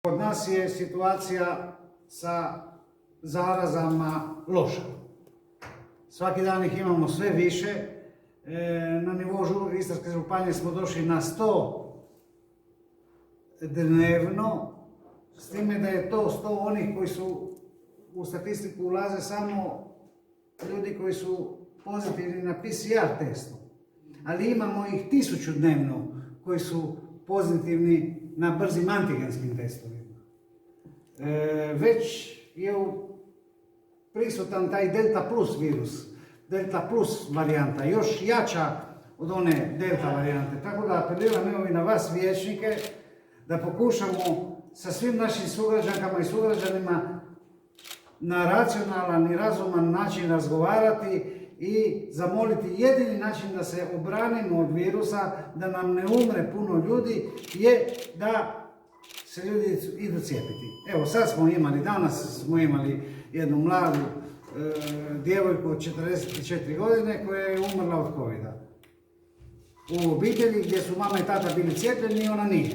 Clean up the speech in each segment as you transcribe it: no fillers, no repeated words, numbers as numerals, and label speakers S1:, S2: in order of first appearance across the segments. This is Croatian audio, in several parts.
S1: Kod nas je situacija sa zarazama loša. Svaki dan ih imamo sve više. Na nivou Istarske županije smo došli na 100 dnevno, s time da je to 100 onih koji su u statistiku ulaze samo ljudi koji su pozitivni na PCR testu. Ali imamo ih 1000 dnevno koji su pozitivni na brzim antigenskim testovima. Već je prisutan taj Delta plus virus, Delta plus varijanta, još jača od one Delta varijante. Tako da apeliram i na vas vijećnike da pokušamo sa svim našim sugrađankama i sugrađanima na racionalan i razuman način razgovarati i zamoliti jedini način da se obranimo od virusa, da nam ne umre puno ljudi, je da se ljudi idu cijepiti. Evo danas smo imali jednu mladu djevojku od 44 godine koja je umrla od covida. U obitelji gdje su mama i tata bili cijepljeni i ona nije.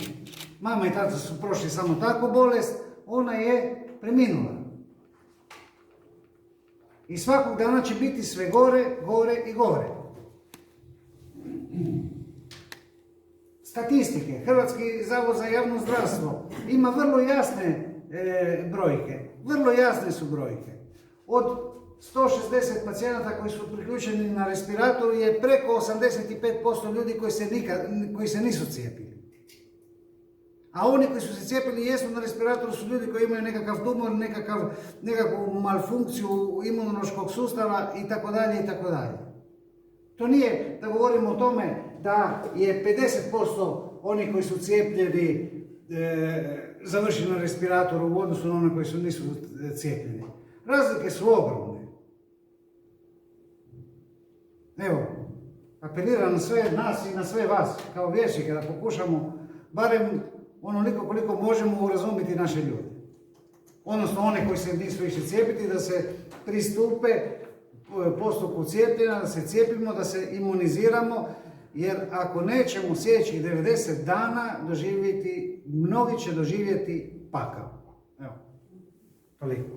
S1: Mama i tata su prošli samo takvu bolest, ona je preminula. I svakog dana će biti sve gore, gore i gore. Statistike, Hrvatski zavod za javno zdravstvo ima vrlo jasne brojke. Vrlo jasne su brojke. Od 160 pacijenata koji su priključeni na respiratoru je preko 85% ljudi koji se nisu cijepili. A oni koji su se cijepili jesu na respiratoru su ljudi koji imaju nekakav tumor, nekakvu malfunkciju imunološkog sustava itd. itd. To nije da govorimo o tome da je 50% onih koji su cijepljeni završili na respiratoru u odnosu na one koji nisu cijepljeni. Razlike su ogromne. Evo, apeliram na sve nas i na sve vas kao vijećnike da pokušamo barem onoliko koliko možemo urazumiti naše ljude. Odnosno one koji se nisu išli cijepiti, da se pristupe postupku cijepljenja, da se cijepimo, da se imuniziramo, jer ako nećemo u sljedećih 90 dana doživjeti, mnogi će doživjeti pakao. Evo, toliko.